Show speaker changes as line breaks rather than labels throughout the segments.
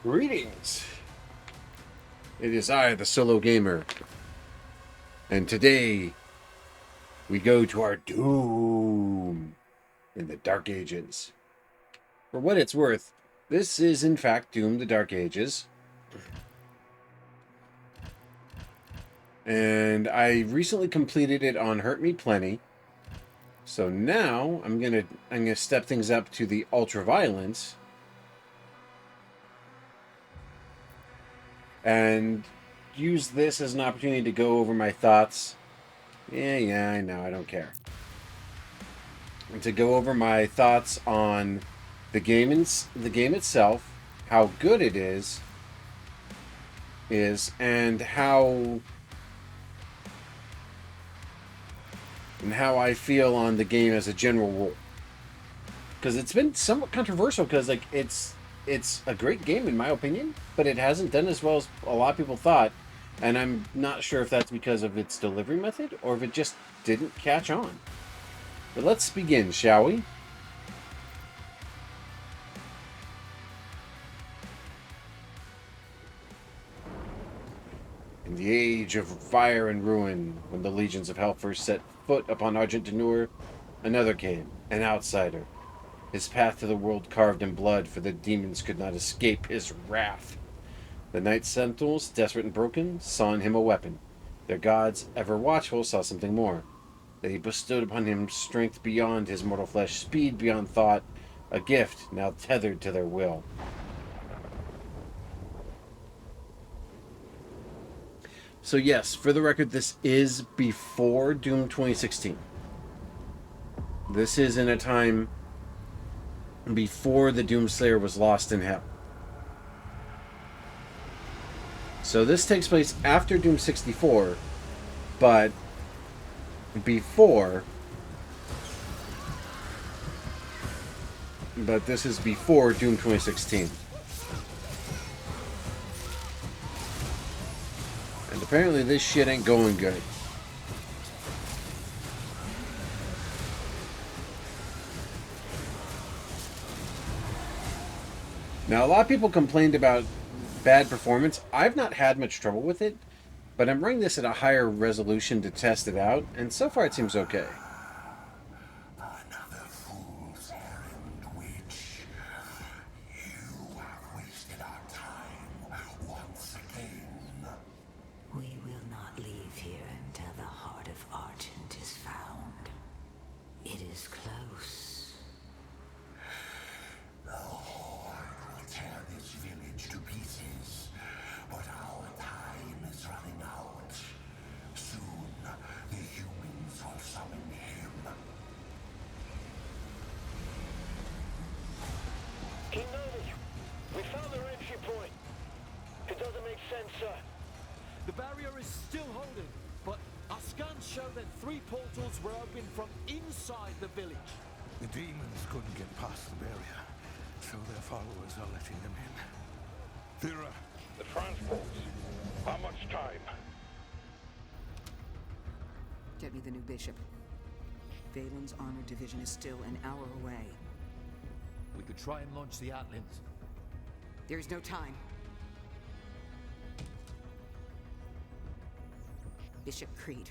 Greetings. It is I, the Solo Gamer, and today we go to our doom in the Dark Ages. For what it's worth, this is in fact Doom the Dark Ages. And I recently completed it on Hurt Me Plenty. So now I'm gonna step things up to the ultra violence and use this as an opportunity to go over my thoughts. Yeah, I know, I don't care. And to go over my thoughts on the game itself, how good it is, and how I feel on the game as a general rule. Because it's been somewhat controversial, because like it's a great game in my opinion, but it hasn't done as well as a lot of people thought, and I'm not sure if that's because of its delivery method or if it just didn't catch on. But let's begin, shall we? In the age of fire and ruin, when the legions of hell first set foot upon Argent D'Nur, another came, an outsider. His path to the world carved in blood, for the demons could not escape his wrath. The Night Sentinels, desperate and broken, saw in him a weapon. Their gods, ever watchful, saw something more. They bestowed upon him strength beyond his mortal flesh, speed beyond thought, a gift now tethered to their will. So yes, for the record, this is before Doom 2016. This is in a time before the Doomslayer was lost in hell. So this takes place after Doom 64, but before. But this is before Doom 2016. And apparently this shit ain't going good. Now, a lot of people complained about bad performance. I've not had much trouble with it, but I'm running this at a higher resolution to test it out, and so far it seems okay.
Another fool's errand, witch. You have wasted our time once again.
We will not leave here until the heart of Argent is found. It is close.
The Horde will tear this village to pieces, but our time is running out. Soon, the humans will summon him.
King Noble, we found their entry point. It doesn't make sense, sir.
The barrier is still holding, but our scans show that 3 portals were opened from inside the village.
The demons couldn't get past the barrier, so their followers are letting them in. Thera,
The transports. How much time?
Get me the new bishop. Valen's armored division is still an hour away.
We could try and launch the Atlands.
There's no time. Bishop Creed.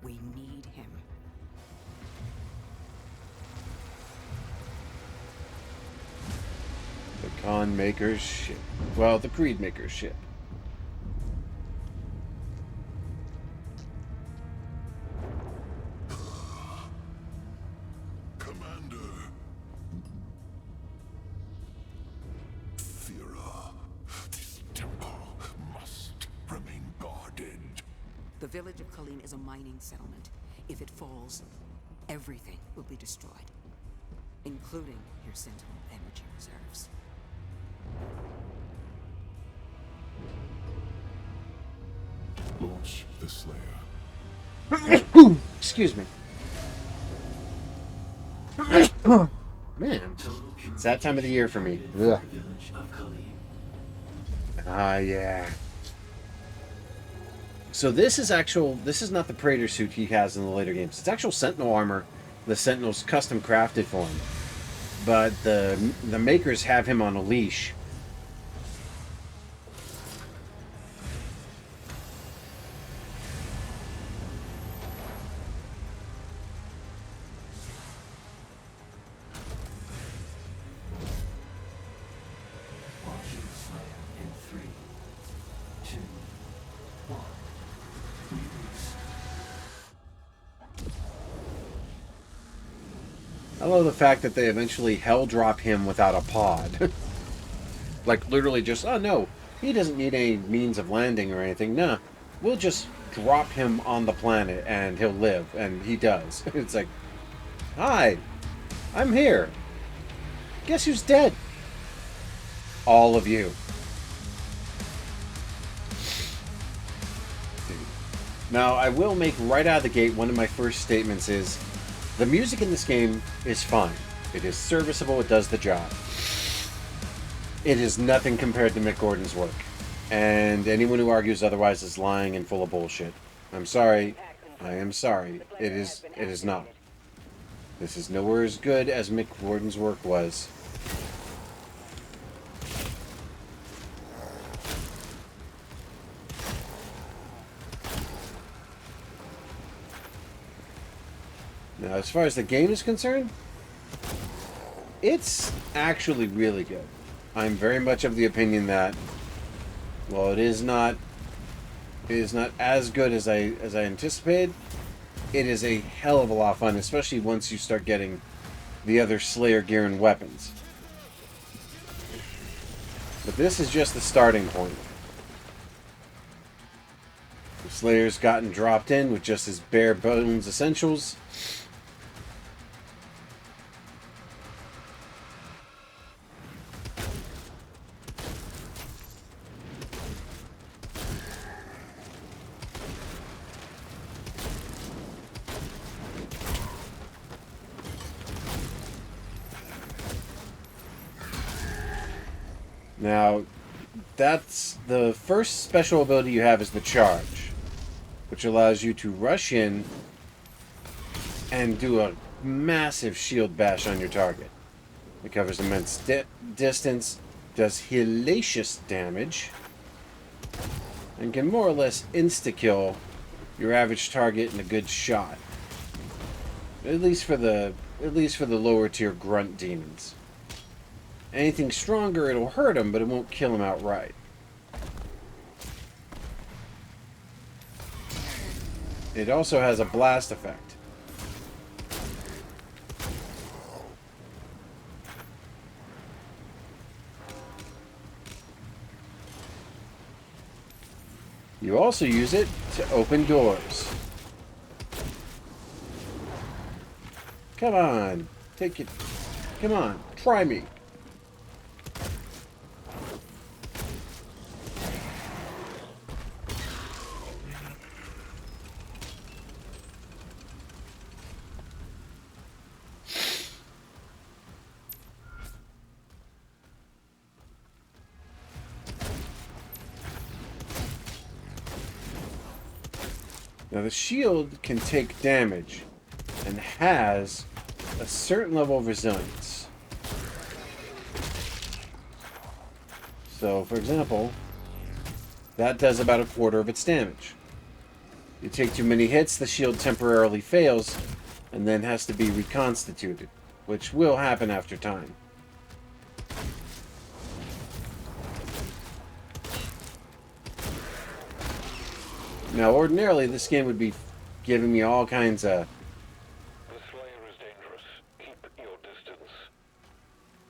We need him.
The Khan Maker's ship. Well, the Creed Maker's ship.
Commander. Thera, this temple must remain guarded.
The village of Kalim is a mining settlement. If it falls, everything will be destroyed, including your Sentinel energy reserves.
Launch the Slayer.
Excuse me. Man, it's that time of the year for me. Ugh. Yeah. So this is not the Praetor suit he has in the later games. It's actual Sentinel armor the Sentinel's custom crafted for him. But the makers have him on a leash I love the fact that they eventually hell drop him without a pod. Like, literally just, oh no, he doesn't need any means of landing or anything. Nah, we'll just drop him on the planet and he'll live. And he does. It's like, hi, I'm here. Guess who's dead? All of you. Now, I will make right out of the gate, one of my first statements is, the music in this game is fine. It is serviceable, it does the job. It is nothing compared to Mick Gordon's work. And anyone who argues otherwise is lying and full of bullshit. I'm sorry. I am sorry. It is not. This is nowhere as good as Mick Gordon's work was. Now, as far as the game is concerned, it's actually really good. I'm very much of the opinion that, while it is not as good as I anticipated, it is a hell of a lot of fun, especially once you start getting the other Slayer gear and weapons. But this is just the starting point. The Slayer's gotten dropped in with just his bare bones essentials. Now, that's the first special ability you have is the charge, which allows you to rush in and do a massive shield bash on your target. It covers immense distance, does hellacious damage, and can more or less insta-kill your average target in a good shot. At least for the lower tier grunt demons. Anything stronger, it'll hurt him, but it won't kill him outright. It also has a blast effect. You also use it to open doors. Come on, take it. Come on, try me. Now the shield can take damage and has a certain level of resilience. So, for example, that does about a quarter of its damage. You take too many hits, the shield temporarily fails and then has to be reconstituted, which will happen after time. Now, ordinarily, this game would be giving me all kinds of...
The Slayer is dangerous. Keep your distance.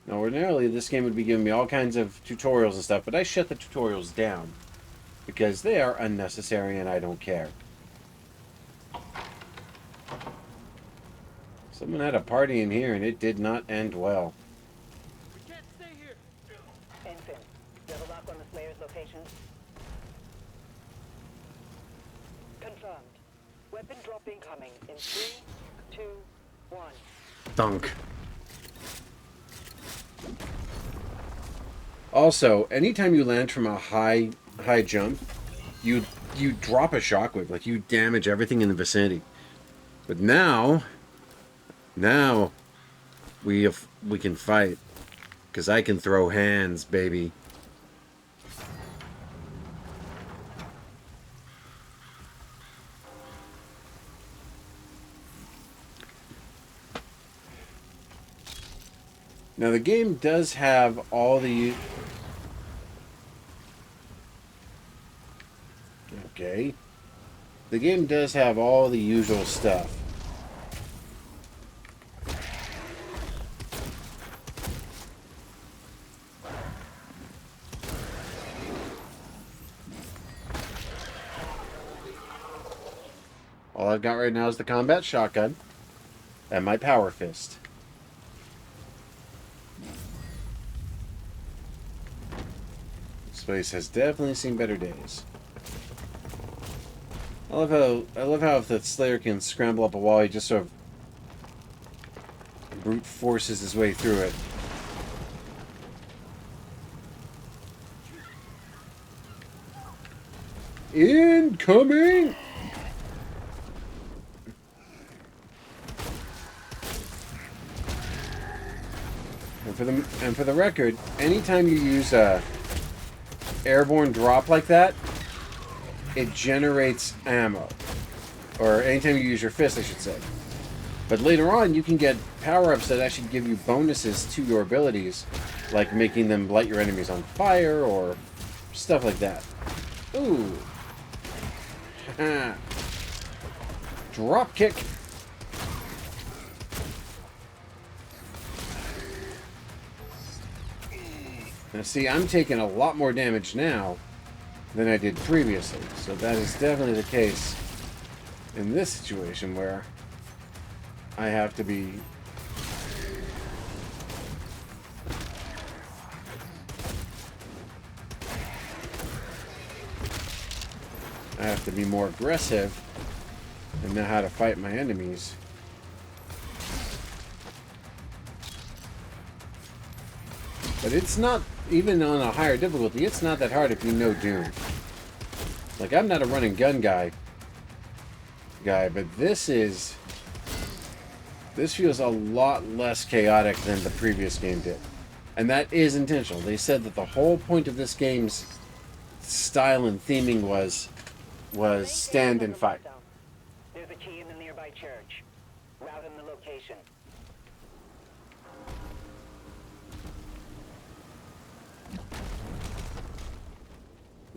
Now, ordinarily, this game would be giving me all kinds of tutorials and stuff, but I shut the tutorials down because they are unnecessary and I don't care. Someone had a party in here and it did not end well.
We can't stay here.
Ensign, you have a lock on the Slayer's location? Confirmed. Weapon drop incoming in 3, 2, 1.
Thunk. Also, anytime you land from a high jump, you drop a shockwave, like you damage everything in the vicinity. But now we can fight, because I can throw hands, baby. Now the game does have all the... Okay. The game does have all the usual stuff. I've got right now is the combat shotgun and my power fist. This place has definitely seen better days. I love how if the Slayer can scramble up a wall, he just sort of brute forces his way through it. Incoming! And for the record, anytime you use a airborne drop like that, it generates ammo. Or anytime you use your fist, I should say. But later on, you can get power-ups that actually give you bonuses to your abilities, like making them light your enemies on fire, or stuff like that. Ooh. Drop kick. Now see, I'm taking a lot more damage now than I did previously. So that is definitely the case in this situation where I have to be... more aggressive and know how to fight my enemies. But it's not, even on a higher difficulty, it's not that hard if you know Doom. Like, I'm not a run and gun guy, but this feels a lot less chaotic than the previous game did. And that is intentional. They said that the whole point of this game's style and theming was stand and fight.
There's a key in the nearby church. Route in the location.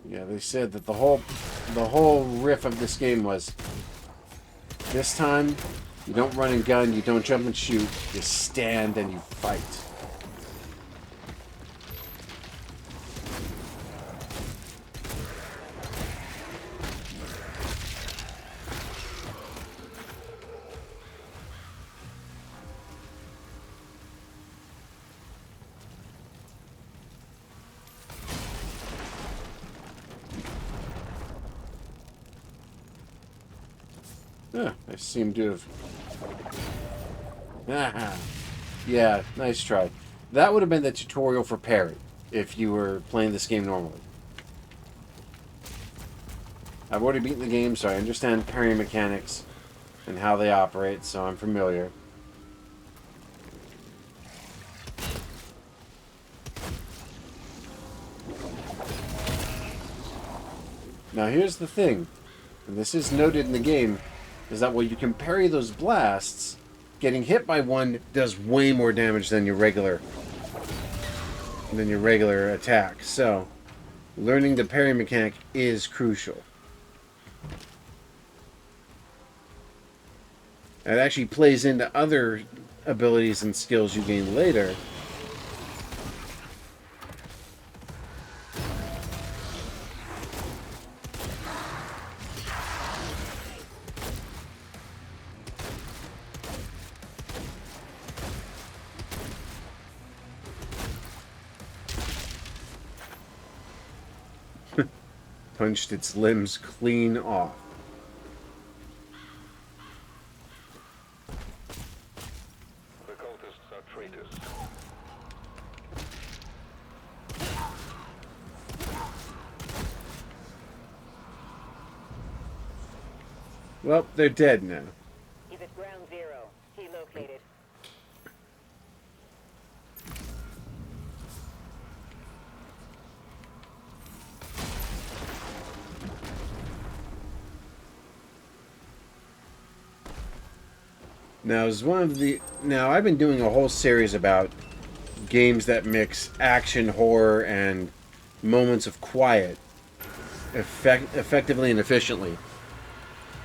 Yeah, they said that the whole riff of this game was, this time you don't run and gun, you don't jump and shoot, you stand and you fight. Yeah, I seem to have... Yeah, nice try. That would have been the tutorial for parry, if you were playing this game normally. I've already beaten the game, so I understand parry mechanics and how they operate, so I'm familiar. Now here's the thing, and this is noted in the game, is that when you can parry those blasts, getting hit by one does way more damage than your regular attack. So, learning the parry mechanic is crucial. It actually plays into other abilities and skills you gain later. Punched its limbs clean off.
The cultists are traitors.
Well, they're dead now.
He's at ground zero. Key located.
Now I've been doing a whole series about games that mix action, horror, and moments of quiet effectively and efficiently.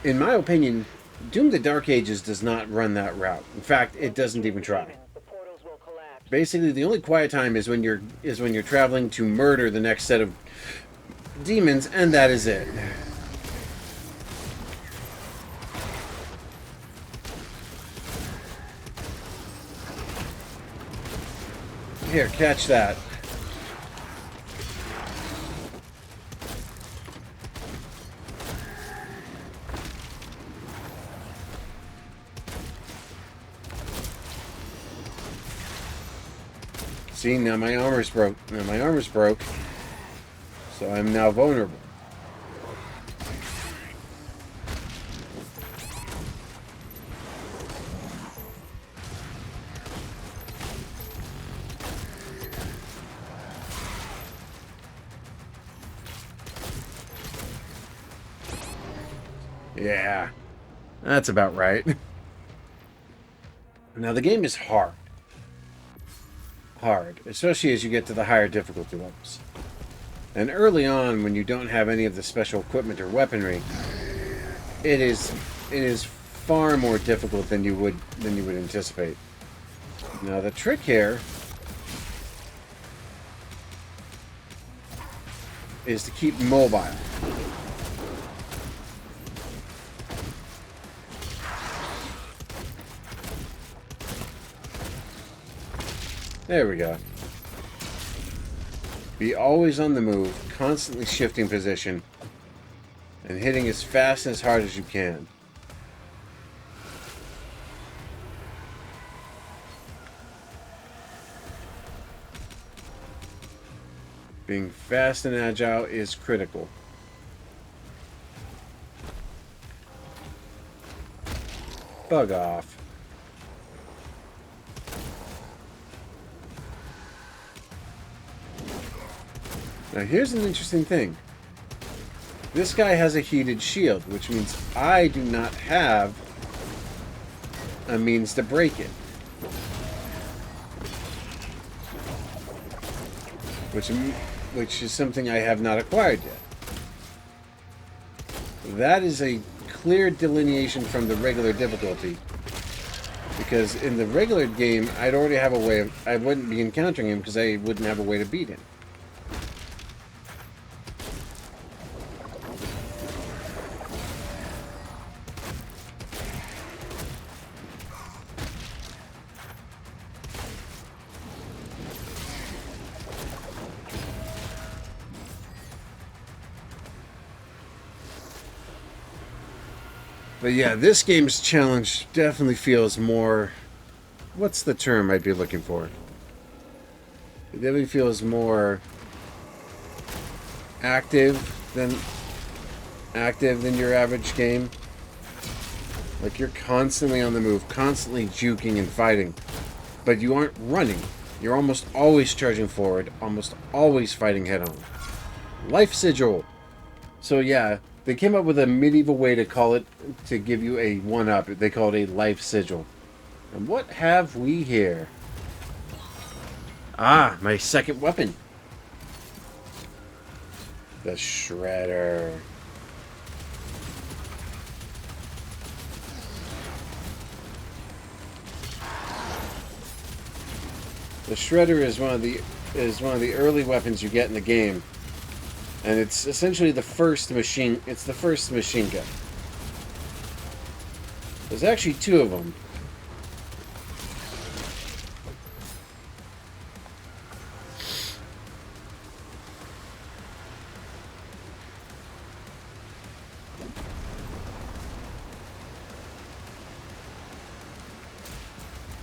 In my opinion, Doom: The Dark Ages does not run that route. In fact, it doesn't even try.
The portals will collapse.
Basically, the only quiet time is when you're traveling to murder the next set of demons, and that is it. Here, catch that. See, now my armor's broke. Now my armor's broke. So I'm now vulnerable. Yeah, that's about right. Now the game is hard. Hard, especially as you get to the higher difficulty levels. And early on, when you don't have any of the special equipment or weaponry, it is far more difficult than you would anticipate. Now the trick here is to keep mobile. There we go. Be always on the move, constantly shifting position, and hitting as fast and as hard as you can. Being fast and agile is critical. Bug off. Now here's an interesting thing. This guy has a heated shield, which means I do not have a means to break it. Which is something I have not acquired yet. That is a clear delineation from the regular difficulty. Because in the regular game, I'd already have a way of... I wouldn't be encountering him because I wouldn't have a way to beat him. But yeah, this game's challenge definitely feels more... What's the term I'd be looking for? It definitely feels more active than your average game. Like you're constantly on the move, constantly juking and fighting. But you aren't running. You're almost always charging forward, almost always fighting head on. Life Sigil. So yeah, they came up with a medieval way to call it, to give you a one-up. They call it a life sigil. And what have we here? Ah, my second weapon. The Shredder. The Shredder is one of the early weapons you get in the game. And it's essentially the first machine... It's the first machine gun. There's actually two of them.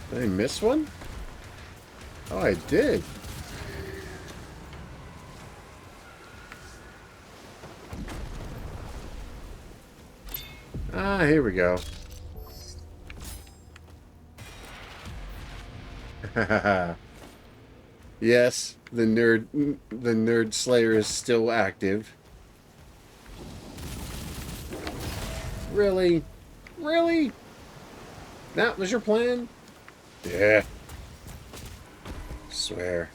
Did I miss one? Oh, I did. Ah, here we go. Yes, the nerd slayer is still active. Really? Really? That was your plan? Yeah. Swear.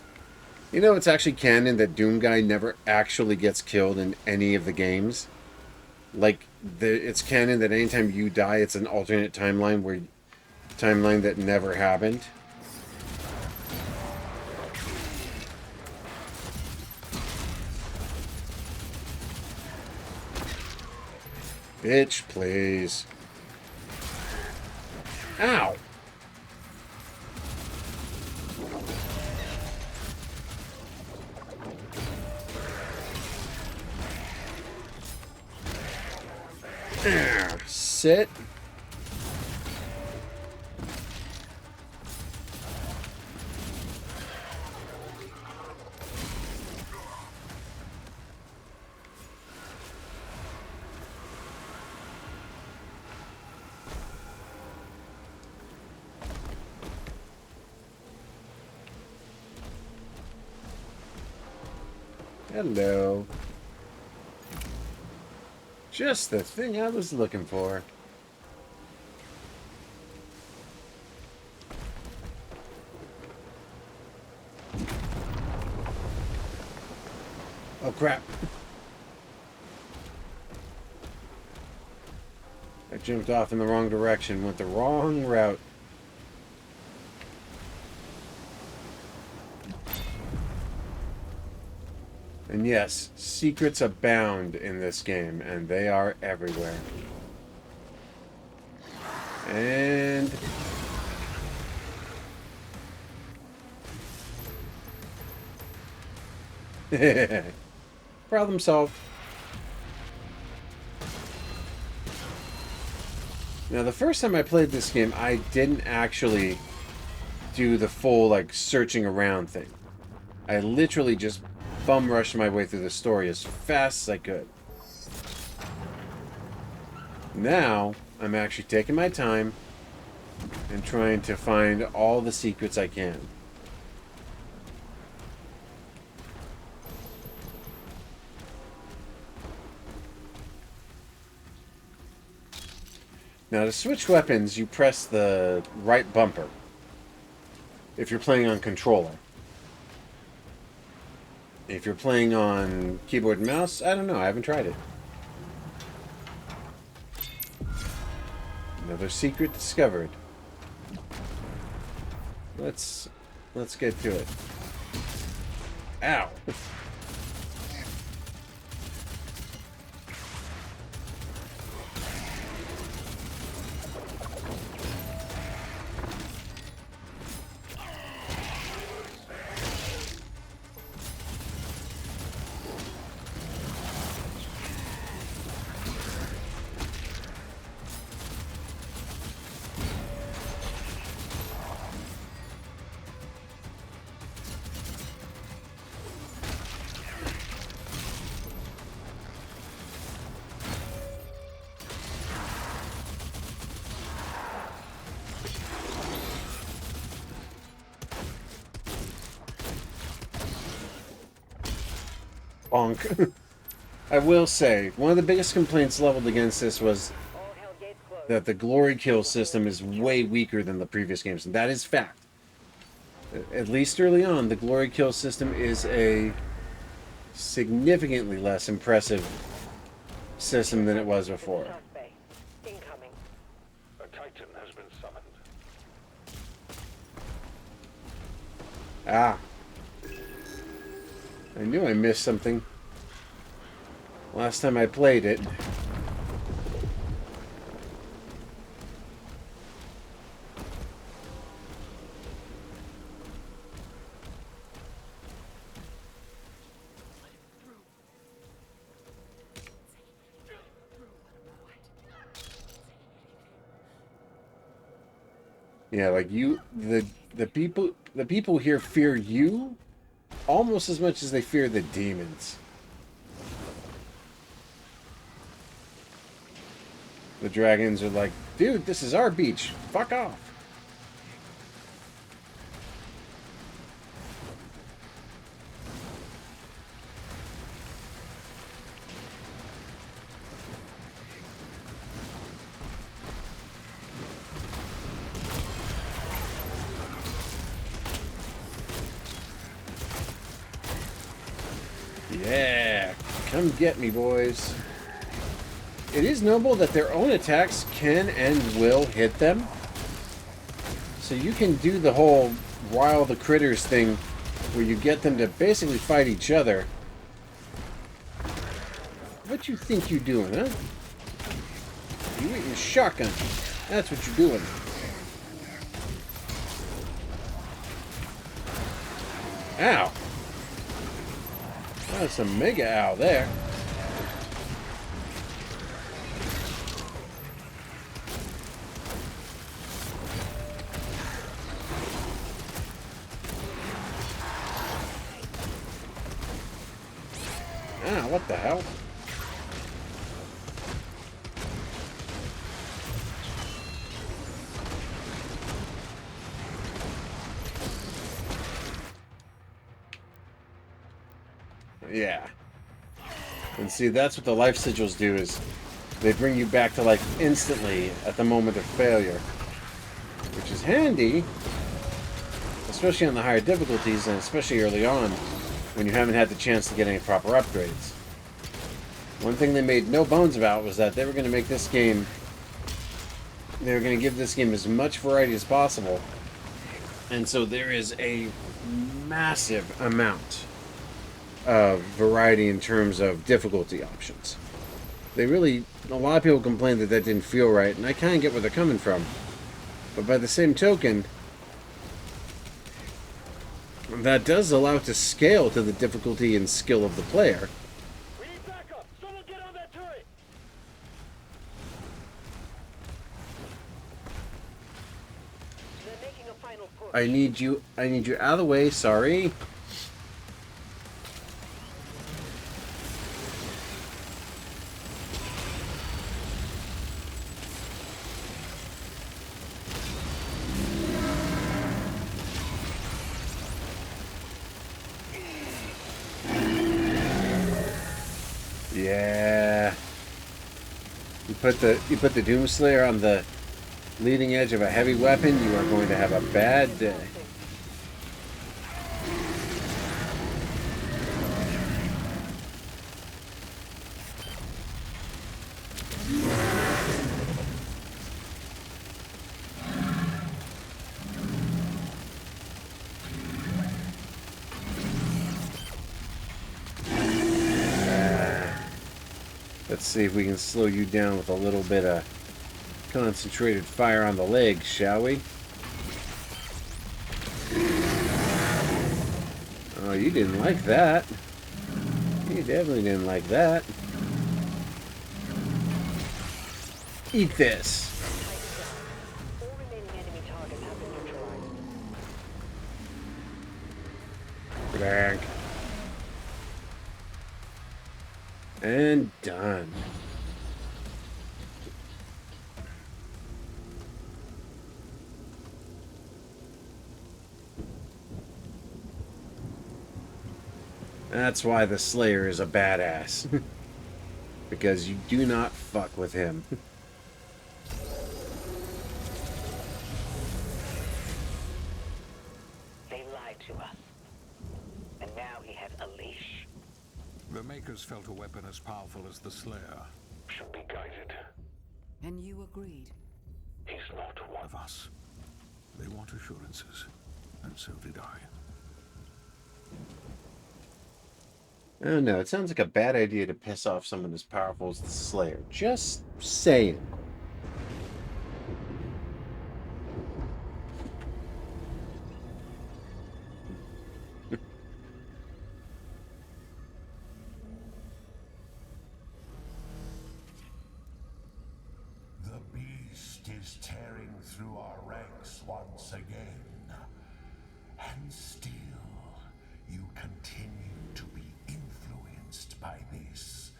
You know, it's actually canon that Doomguy never actually gets killed in any of the games. Like, it's canon that anytime you die, it's an alternate timeline that never happened. Bitch, please. Ow! Sit. Hello. Just the thing I was looking for. Oh crap. I jumped off in the wrong direction, went the wrong route. And yes, secrets abound in this game, and they are everywhere. And... problem solved. Now, the first time I played this game, I didn't actually do the full, like, searching around thing. I literally just bum rushed my way through the story as fast as I could. Now, I'm actually taking my time and trying to find all the secrets I can. Now, to switch weapons, you press the right bumper if you're playing on controller. If you're playing on keyboard and mouse, I don't know. I haven't tried it. Another secret discovered. Let's get to it. Ow. Bonk. I will say, one of the biggest complaints leveled against this was
All hell gates closed.
that the glory kill system is way weaker than the previous games, and that is fact. At least early on, the glory kill system is a significantly less impressive system than it was before.
South Bay. Incoming.
A Titan has been summoned.
Ah. I knew I missed something. Last time I played it. Yeah, like you, the people here fear you almost as much as they fear the demons. The dragons are like, dude, this is our beach. Fuck off. Yeah, come get me, boys. It is noble that their own attacks can and will hit them. So you can do the whole rile the critters thing where you get them to basically fight each other. What you think you're doing, huh? You eating a shotgun. That's what you're doing. Ow. That's a mega ow there. Ah, what the hell? Yeah. And see, that's what the life sigils do, is they bring you back to life instantly at the moment of failure. Which is handy, especially on the higher difficulties, and especially early on, when you haven't had the chance to get any proper upgrades. One thing they made no bones about was that they were going to make this game, they were going to give this game as much variety as possible. And so there is a massive amount of variety in terms of difficulty options. They really, a lot of people complain that that didn't feel right, and I kind of get where they're coming from. But by the same token, that does allow it to scale to the difficulty and skill of the player.
We need backup! Someone get on that turret!
They're making a final push.
I need you out of the way, sorry. Yeah. You put the Doomslayer on the leading edge of a heavy weapon, you are going to have a bad day. Let's see if we can slow you down with a little bit of concentrated fire on the legs, shall we? Oh, you didn't like that. You definitely didn't like that. Eat this.
All remaining enemy targets have been neutralized.
Blank. And done. That's why the Slayer is a badass. Because you do not fuck with him.
They lied to us. And now he has a leash.
The Makers felt a weapon as powerful as the Slayer.
Should be guided.
And you agreed.
He's not one
Of us. They want assurances. And so did I.
I don't know, it sounds like a bad idea to piss off someone as powerful as the Slayer. Just saying.
The beast is tearing through our ranks once again. And still, you continue to be influenced by this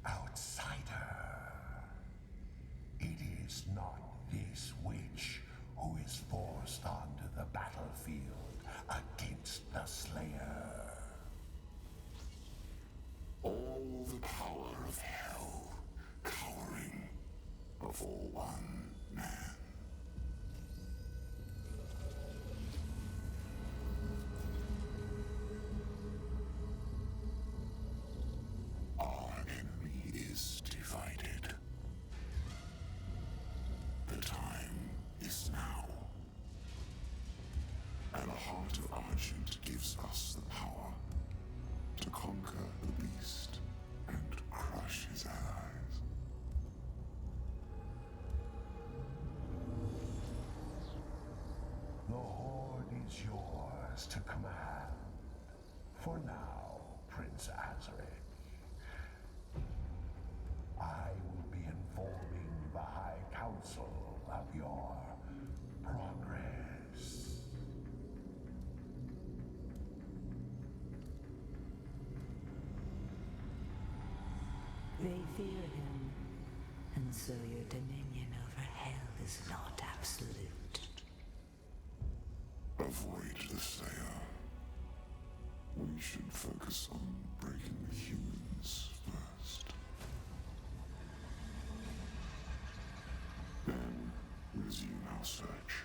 outsider. It is not this witch who is forced onto the battlefield against the Slayer. All the power of hell cowering before one man. Our enemy is divided. The time is now. And the heart of Argent gives us the power to conquer the beast and crush his allies. The Horde is yours to command. For now, Prince Azaric. I will be informing the High Council of your progress.
They fear him, and so your dominion over hell is not absolute.
Avoid the Slayer. We should focus on breaking the humans first. Then resume our search.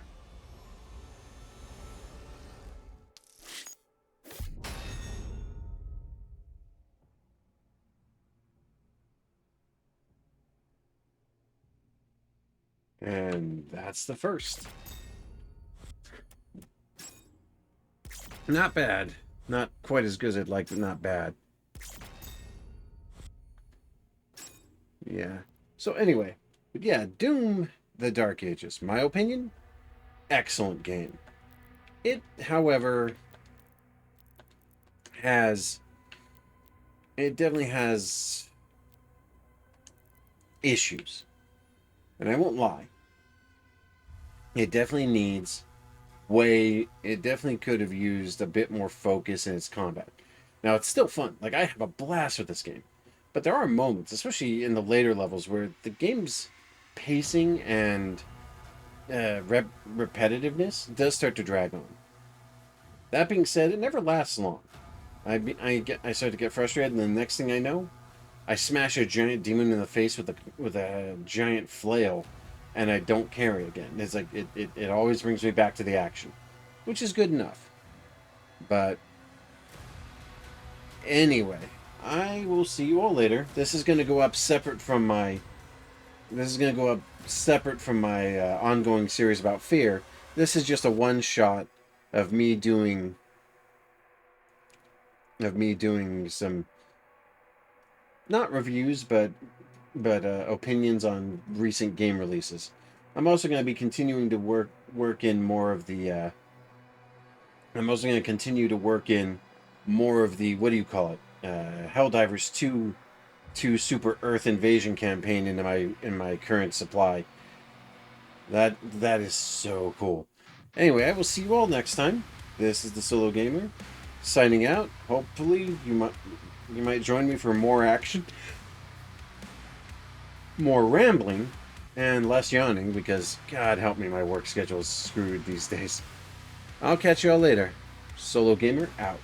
And that's the first. Not bad. Not quite as good as I'd like, but not bad. Yeah. So anyway, but yeah, Doom: The Dark Ages. My opinion, excellent game. It, however, definitely has issues. And I won't lie. It definitely needs it definitely could have used a bit more focus in its combat. Now, it's still fun. Like, I have a blast with this game. But there are moments, especially in the later levels, where the game's pacing and repetitiveness does start to drag on. That being said, it never lasts long. I start to get frustrated, and the next thing I know, I smash a giant demon in the face with a giant flail, and I don't carry again. It's like it always brings me back to the action, which is good enough. But anyway, I will see you all later. This is going to go up separate from my ongoing series about Fear. This is just a one shot of me doing some, not reviews, but opinions on recent game releases. I'm also going to be continuing to work in more of the I'm also going to continue to work in more of the, what do you call it, Helldivers 2 Super Earth Invasion campaign in my current supply. That is so cool. Anyway, I will see you all next time. This is the Solo Gamer signing out. Hopefully you might join me for more action, more rambling, and less yawning, because God help me, my work schedule is screwed these days. I'll catch you all later. Solo Gamer out.